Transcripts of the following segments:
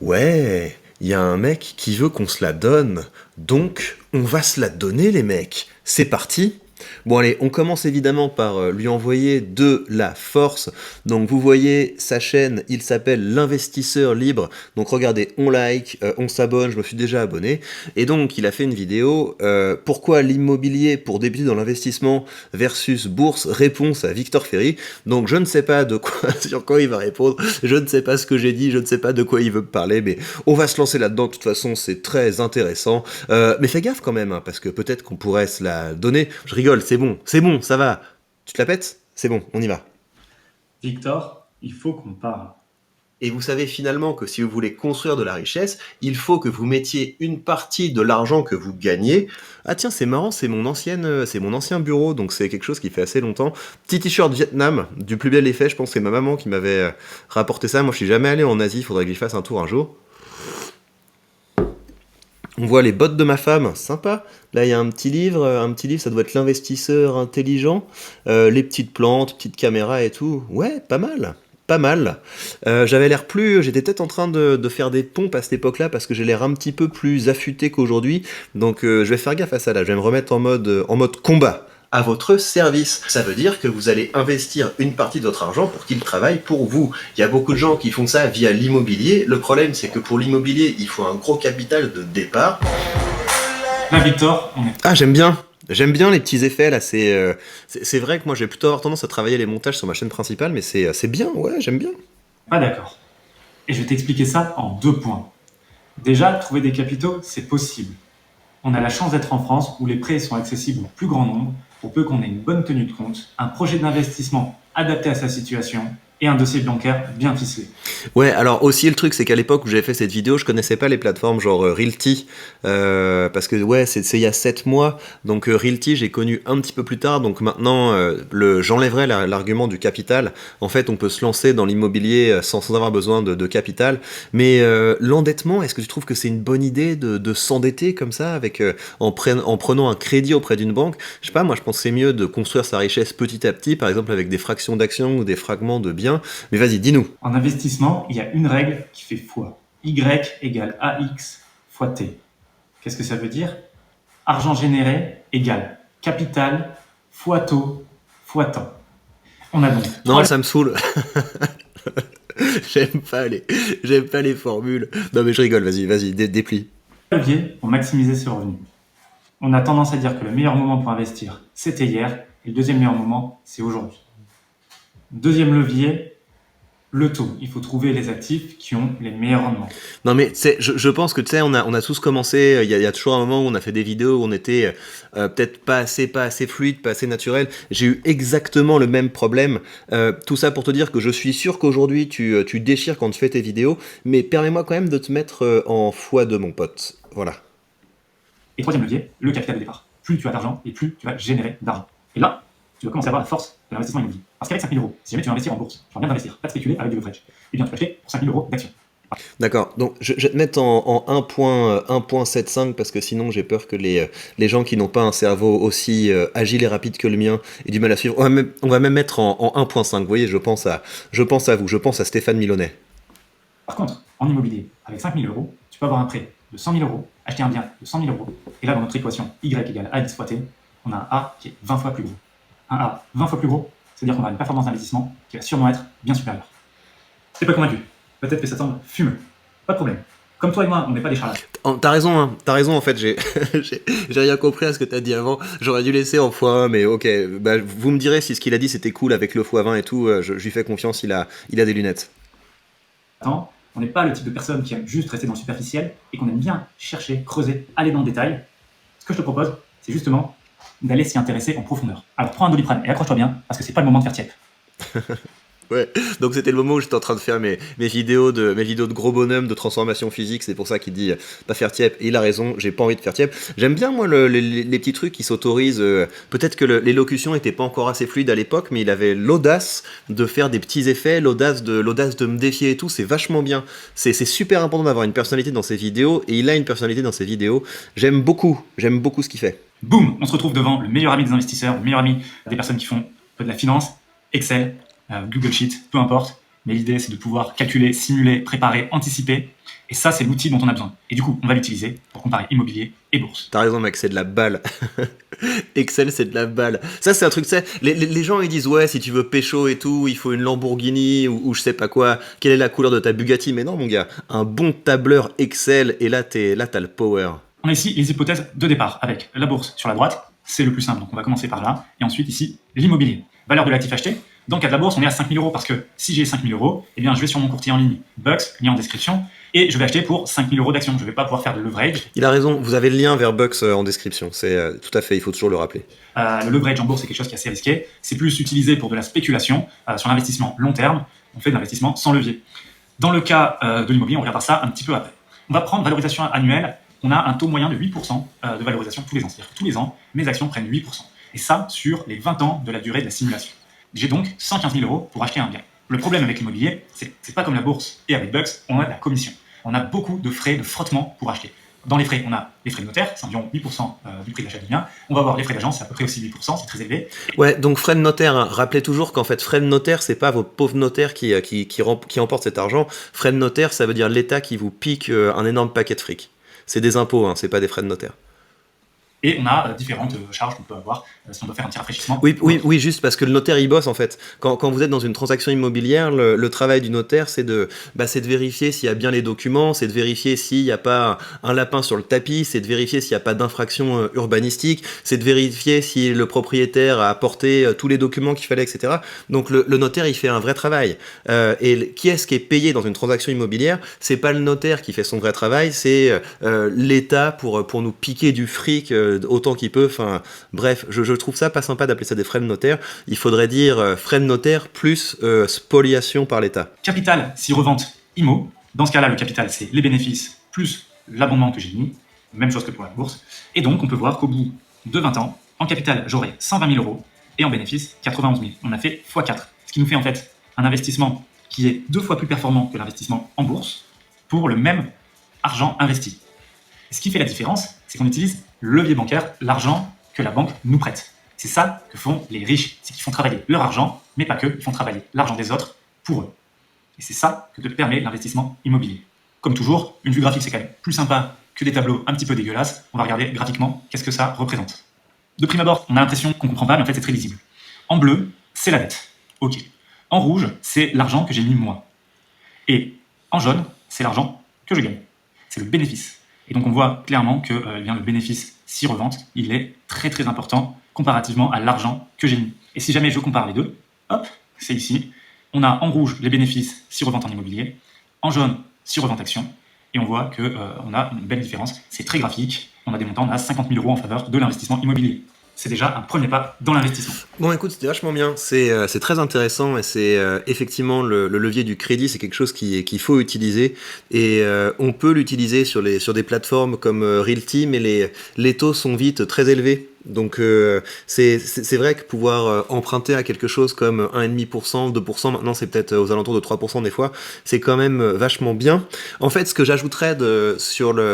Ouais, il y a un mec qui veut qu'on se la donne, donc on va se la donner les mecs. C'est parti. Bon allez, on commence évidemment par lui envoyer de la force. Donc vous voyez sa chaîne, il s'appelle l'investisseur libre. Donc regardez, on like, on s'abonne, je me suis déjà abonné. Et donc il a fait une vidéo, pourquoi l'immobilier pour débuter dans l'investissement versus bourse, réponse à Victor Ferry. Donc je ne sais pas de quoi, sur quoi il va répondre, je ne sais pas ce que j'ai dit, je ne sais pas de quoi il veut me parler, mais on va se lancer là-dedans, de toute façon c'est très intéressant. Mais fais gaffe quand même, hein, parce que peut-être qu'on pourrait se la donner. Je rigole, c'est bon, ça va. Tu te la pètes? C'est bon, on y va. Victor, il faut qu'on parle. Et vous savez finalement que si vous voulez construire de la richesse, il faut que vous mettiez une partie de l'argent que vous gagnez. Ah tiens, c'est marrant, c'est mon ancien bureau, donc c'est quelque chose qui fait assez longtemps. Petit t-shirt Vietnam, du plus bel effet, je pense que c'est ma maman qui m'avait rapporté ça. Moi, je suis jamais allé en Asie, faudrait que j'y fasse un tour un jour. On voit les bottes de ma femme, sympa. Là, il y a un petit livre, ça doit être l'investisseur intelligent. Les petites plantes, petites caméras et tout. Ouais, pas mal. Pas mal. J'étais peut-être en train de faire des pompes à cette époque-là parce que j'ai l'air un petit peu plus affûté qu'aujourd'hui. Donc, je vais faire gaffe à ça là. Je vais me remettre en mode combat. À votre service. Ça veut dire que vous allez investir une partie de votre argent pour qu'il travaille pour vous. Il y a beaucoup de gens qui font ça via l'immobilier. Le problème, c'est que pour l'immobilier, il faut un gros capital de départ. Là, Victor, on est Ah, j'aime bien. J'aime bien les petits effets là. C'est vrai que moi j'ai plutôt avoir tendance à travailler les montages sur ma chaîne principale, mais c'est bien. Ouais, j'aime bien. pas d'accord. Et je vais t'expliquer ça en 2 points. Déjà, trouver des capitaux, c'est possible. On a la chance d'être en France où les prêts sont accessibles au plus grand nombre, pour peu qu'on ait une bonne tenue de compte, un projet d'investissement adapté à sa situation et un dossier bancaire bien ficelé. Ouais, alors aussi le truc c'est qu'à l'époque où j'avais fait cette vidéo, je connaissais pas les plateformes genre Realty, parce que ouais, c'est il y a 7 mois, donc Realty j'ai connu un petit peu plus tard, donc maintenant j'enlèverai l'argument du capital. En fait, on peut se lancer dans l'immobilier sans avoir besoin de capital, mais l'endettement, est-ce que tu trouves que c'est une bonne idée de s'endetter comme ça avec en prenant un crédit auprès d'une banque? Je sais pas, moi je pense que c'est mieux de construire sa richesse petit à petit, par exemple avec des fractions d'actions ou des fragments de biens. Mais vas-y, dis-nous. En investissement, il y a une règle qui fait foi. Y égale AX fois T. Qu'est-ce que ça veut dire? Argent généré égale capital fois taux fois temps. On a donc Non, trois ça me saoule. j'aime pas les, j'aime pas les formules. Non mais je rigole. Vas-y, déplie. leviers pour maximiser ses revenus. On a tendance à dire que le meilleur moment pour investir, c'était hier, et le deuxième meilleur moment, c'est aujourd'hui. Deuxième levier, le taux. Il faut trouver les actifs qui ont les meilleurs rendements. Non mais je pense que tu sais, on a tous commencé. Il y a toujours un moment où on a fait des vidéos où on était peut-être pas assez fluide, pas assez naturel. J'ai eu exactement le même problème. Tout ça pour te dire que je suis sûr qu'aujourd'hui tu déchires quand tu fais tes vidéos, mais permets-moi quand même de te mettre en x2 mon pote. Voilà. Et troisième levier, le capital de départ. Plus tu as d'argent et plus tu vas générer d'argent. Et là, tu vas commencer à voir la force de l'investissement immobilier. Parce qu'avec 5 000 euros, si jamais tu veux investir en bourse, tu vas bien d'investir, pas de spéculer avec du leverage, eh bien tu peux acheter pour 5 000 euros d'actions. D'accord, donc je vais te mettre en 1.75 parce que sinon j'ai peur que les gens qui n'ont pas un cerveau aussi agile et rapide que le mien aient du mal à suivre. On va même mettre en 1.5, vous voyez, je pense à vous, je pense à Stéphane Milonnet. Par contre, en immobilier, avec 5 000 euros, tu peux avoir un prêt de 100 000 euros, acheter un bien de 100 000 euros, et là dans notre équation Y égale AX fois T, on a un A qui est 20 fois plus gros. Un A 20 fois plus gros, c'est-à-dire qu'on aura une performance d'investissement qui va sûrement être bien supérieure. T'es pas convaincu? Peut-être que ça semble fumeux. Pas de problème. Comme toi et moi, on n'est pas des charlatans. T'as raison, hein, t'as raison en fait, j'ai rien compris à ce que t'as dit avant, j'aurais dû laisser en x1, mais ok, bah, vous me direz si ce qu'il a dit c'était cool avec le x20 et tout, je lui fais confiance, il a des lunettes. On n'est pas le type de personne qui aime juste rester dans le superficiel et qu'on aime bien chercher, creuser, aller dans le détail. Ce que je te propose, c'est justement d'aller s'y intéresser en profondeur. Alors prends un Doliprane et accroche-toi bien parce que c'est pas le moment de faire tiep. Ouais, donc c'était le moment où j'étais en train de faire mes vidéos de gros bonhommes de transformation physique, c'est pour ça qu'il dit pas faire tiep, et il a raison, j'ai pas envie de faire tiep. J'aime bien moi les petits trucs qui s'autorisent, peut-être que l'élocution était pas encore assez fluide à l'époque, mais il avait l'audace de faire des petits effets, l'audace de me défier et tout, c'est vachement bien. C'est super important d'avoir une personnalité dans ses vidéos, et il a une personnalité dans ses vidéos, j'aime beaucoup ce qu'il fait. Boum, on se retrouve devant le meilleur ami des investisseurs, le meilleur ami des personnes qui font de la finance, Excel, Google Sheet, peu importe. mais l'idée c'est de pouvoir calculer, simuler, préparer, anticiper. Et ça, c'est l'outil dont on a besoin. Et du coup, on va l'utiliser pour comparer immobilier et bourse. T'as raison, mec, c'est de la balle. Excel, c'est de la balle. Ça, c'est un truc, tu sais, les gens, ils disent, ouais, si tu veux pécho et tout, il faut une Lamborghini ou je sais pas quoi. Quelle est la couleur de ta Bugatti? Mais non, mon gars, un bon tableur Excel, et là, t'as le power. On a ici les hypothèses de départ, avec la bourse sur la droite, c'est le plus simple, donc on va commencer par là. Et ensuite, ici, l'immobilier. Valeur de l'actif acheté. Dans le cas de la bourse, on est à 5 000 euros parce que si j'ai 5 000 euros, eh bien, je vais sur mon courtier en ligne, Bucks, lien en description, et je vais acheter pour 5 000 euros d'actions. Je ne vais pas pouvoir faire de leverage. Il a raison, vous avez le lien vers Bucks en description, c'est tout à fait, il faut toujours le rappeler. Le leverage en bourse, c'est quelque chose qui est assez risqué. C'est plus utilisé pour de la spéculation, sur l'investissement long terme. On fait de l'investissement sans levier. Dans le cas de l'immobilier, on regardera ça un petit peu après. On va prendre valorisation annuelle. On a un taux moyen de 8% de valorisation tous les ans. C'est-à-dire que tous les ans, mes actions prennent 8%. Et ça, sur les 20 ans de la durée de la simulation. J'ai donc 115 000 euros pour acheter un bien. Le problème avec l'immobilier, c'est pas comme la bourse et avec Bucks, on a de la commission. On a beaucoup de frais de frottement pour acheter. Dans les frais, on a les frais de notaire, c'est environ 8% du prix d'achat du bien. On va avoir les frais d'agence, c'est à peu près aussi 8%, c'est très élevé. Ouais, donc frais de notaire, hein. Rappelez toujours qu'en fait, frais de notaire, c'est pas vos pauvres notaires qui emportent cet argent. Frais de notaire, ça veut dire l'État qui vous pique un énorme paquet de fric. C'est des impôts, hein, c'est pas des frais de notaire. Et on a différentes charges qu'on peut avoir si on doit faire un petit rafraîchissement. Oui, juste parce que le notaire, il bosse en fait. Quand vous êtes dans une transaction immobilière, le travail du notaire, c'est de vérifier s'il y a bien les documents, c'est de vérifier s'il n'y a pas un lapin sur le tapis, c'est de vérifier s'il n'y a pas d'infraction urbanistique, c'est de vérifier si le propriétaire a apporté tous les documents qu'il fallait, etc. Donc le notaire, il fait un vrai travail. Et qui est-ce qui est payé dans une transaction immobilière? C'est pas le notaire qui fait son vrai travail, c'est l'État pour nous piquer du fric autant qu'il peut. Enfin, bref, je trouve ça pas sympa d'appeler ça des frais de notaire. Il faudrait dire frais de notaire plus spoliation par l'État. Capital, si revente IMO. Dans ce cas-là, le capital, c'est les bénéfices plus l'abondement que j'ai mis. Même chose que pour la bourse. Et donc, on peut voir qu'au bout de 20 ans, en capital, j'aurai 120 000 euros et en bénéfice, 91 000. On a fait x4. Ce qui nous fait en fait un investissement qui est 2 fois plus performant que l'investissement en bourse pour le même argent investi. Et ce qui fait la différence, c'est qu'on utilise le levier bancaire, l'argent que la banque nous prête. C'est ça que font les riches, c'est qu'ils font travailler leur argent, mais pas que, ils font travailler l'argent des autres pour eux. Et c'est ça que te permet l'investissement immobilier. Comme toujours, une vue graphique, c'est quand même plus sympa que des tableaux un petit peu dégueulasses. On va regarder graphiquement qu'est-ce que ça représente. De prime abord, on a l'impression qu'on comprend pas, mais en fait, c'est très lisible. En bleu, c'est la dette. Ok. En rouge, c'est l'argent que j'ai mis moi. Et en jaune, c'est l'argent que je gagne. C'est le bénéfice. Et donc on voit clairement que le bénéfice si revente, il est très très important comparativement à l'argent que j'ai mis. Et si jamais je compare les deux, hop, c'est ici. On a en rouge les bénéfices si revente en immobilier, en jaune si revente action, et on voit qu'on a une belle différence. C'est très graphique. On a des montants, on a 50 000 euros en faveur de l'investissement immobilier. C'est déjà un premier pas dans l'investissement. Bon, écoute, c'était vachement bien. C'est très intéressant et c'est effectivement le levier du crédit, c'est quelque chose qu'il faut utiliser et on peut l'utiliser sur des plateformes comme Realty, mais les taux sont vite très élevés. Donc c'est vrai que pouvoir emprunter à quelque chose comme 1,5%, 2%, maintenant c'est peut-être aux alentours de 3% des fois, c'est quand même vachement bien. En fait, ce que j'ajouterais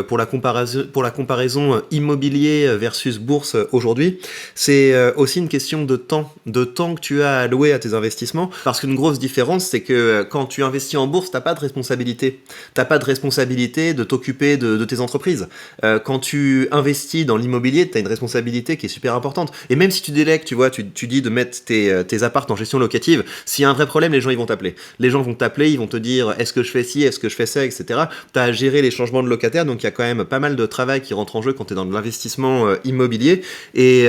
pour la comparaison immobilier versus bourse aujourd'hui, c'est aussi une question de temps que tu as alloué à tes investissements, parce qu'une grosse différence, c'est que quand tu investis en bourse, t'as pas de responsabilité. T'as pas de responsabilité de t'occuper de tes entreprises. Quand tu investis dans l'immobilier, t'as une responsabilité qui est super importante. Et même si tu délègues, tu vois, tu dis de mettre tes apparts en gestion locative, s'il y a un vrai problème, les gens ils vont t'appeler. Les gens vont t'appeler, ils vont te dire est-ce que je fais ci, est-ce que je fais ça, etc. T'as à gérer les changements de locataires, donc il y a quand même pas mal de travail qui rentre en jeu quand t'es dans de l'investissement immobilier. Et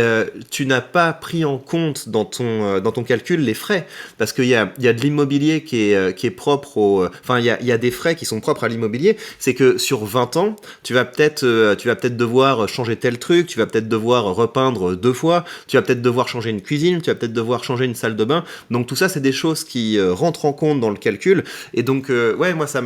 tu n'as pas pris en compte dans ton calcul les frais, parce qu'il y a de l'immobilier qui est propre enfin il y a des frais qui sont propres à l'immobilier. C'est que sur 20 ans, tu vas peut-être devoir changer tel truc, tu vas peut-être devoir repeindre 2 fois, tu vas peut-être devoir changer une cuisine, tu vas peut-être devoir changer une salle de bain. Donc tout ça, c'est des choses qui rentrent en compte dans le calcul. Et donc, ouais, moi, je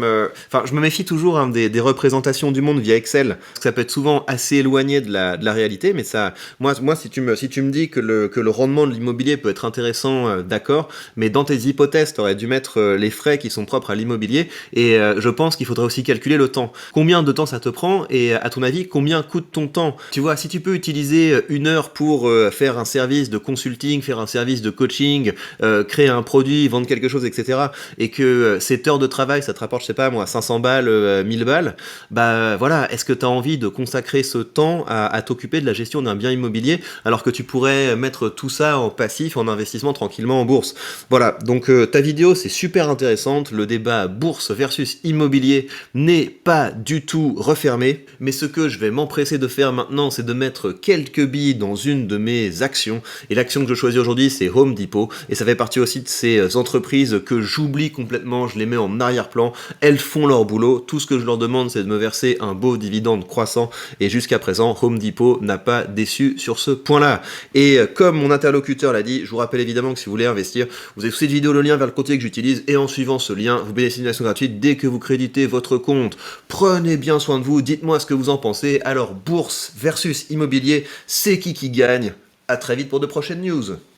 me méfie toujours des représentations du monde via Excel, parce que ça peut être souvent assez éloigné de la réalité. Mais ça, moi, si tu me dis que le rendement de l'immobilier peut être intéressant, d'accord. Mais dans tes hypothèses, tu aurais dû mettre les frais qui sont propres à l'immobilier. Et je pense qu'il faudrait aussi calculer le temps. Combien de temps ça te prend? Et à ton avis, combien coûte ton temps? Tu vois, si tu peux utiliser 1 une heure pour faire un service de consulting, faire un service de coaching, créer un produit, vendre quelque chose, etc., et que cette heure de travail, ça te rapporte, je sais pas moi, 500 balles, 1000 balles, bah voilà, est-ce que tu as envie de consacrer ce temps à t'occuper de la gestion d'un bien immobilier, alors que tu pourrais mettre tout ça en passif, en investissement tranquillement en bourse? Voilà, donc ta vidéo, c'est super intéressante, le débat bourse versus immobilier n'est pas du tout refermé, mais ce que je vais m'empresser de faire maintenant, c'est de mettre quelques billes dans une de mes actions, et l'action que je choisis aujourd'hui, c'est Home Depot, et ça fait partie aussi de ces entreprises que j'oublie complètement, je les mets en arrière-plan, elles font leur boulot, tout ce que je leur demande, c'est de me verser un beau dividende croissant, et jusqu'à présent, Home Depot n'a pas déçu sur ce point-là. Et comme mon interlocuteur l'a dit, je vous rappelle évidemment que si vous voulez investir, vous avez sous cette vidéo le lien vers le côté que j'utilise, et en suivant ce lien, vous bénéficiez d'une action gratuite dès que vous créditez votre compte. Prenez bien soin de vous, dites-moi ce que vous en pensez. Alors, bourse versus immobilier, c'est qui gagne? À très vite pour de prochaines news.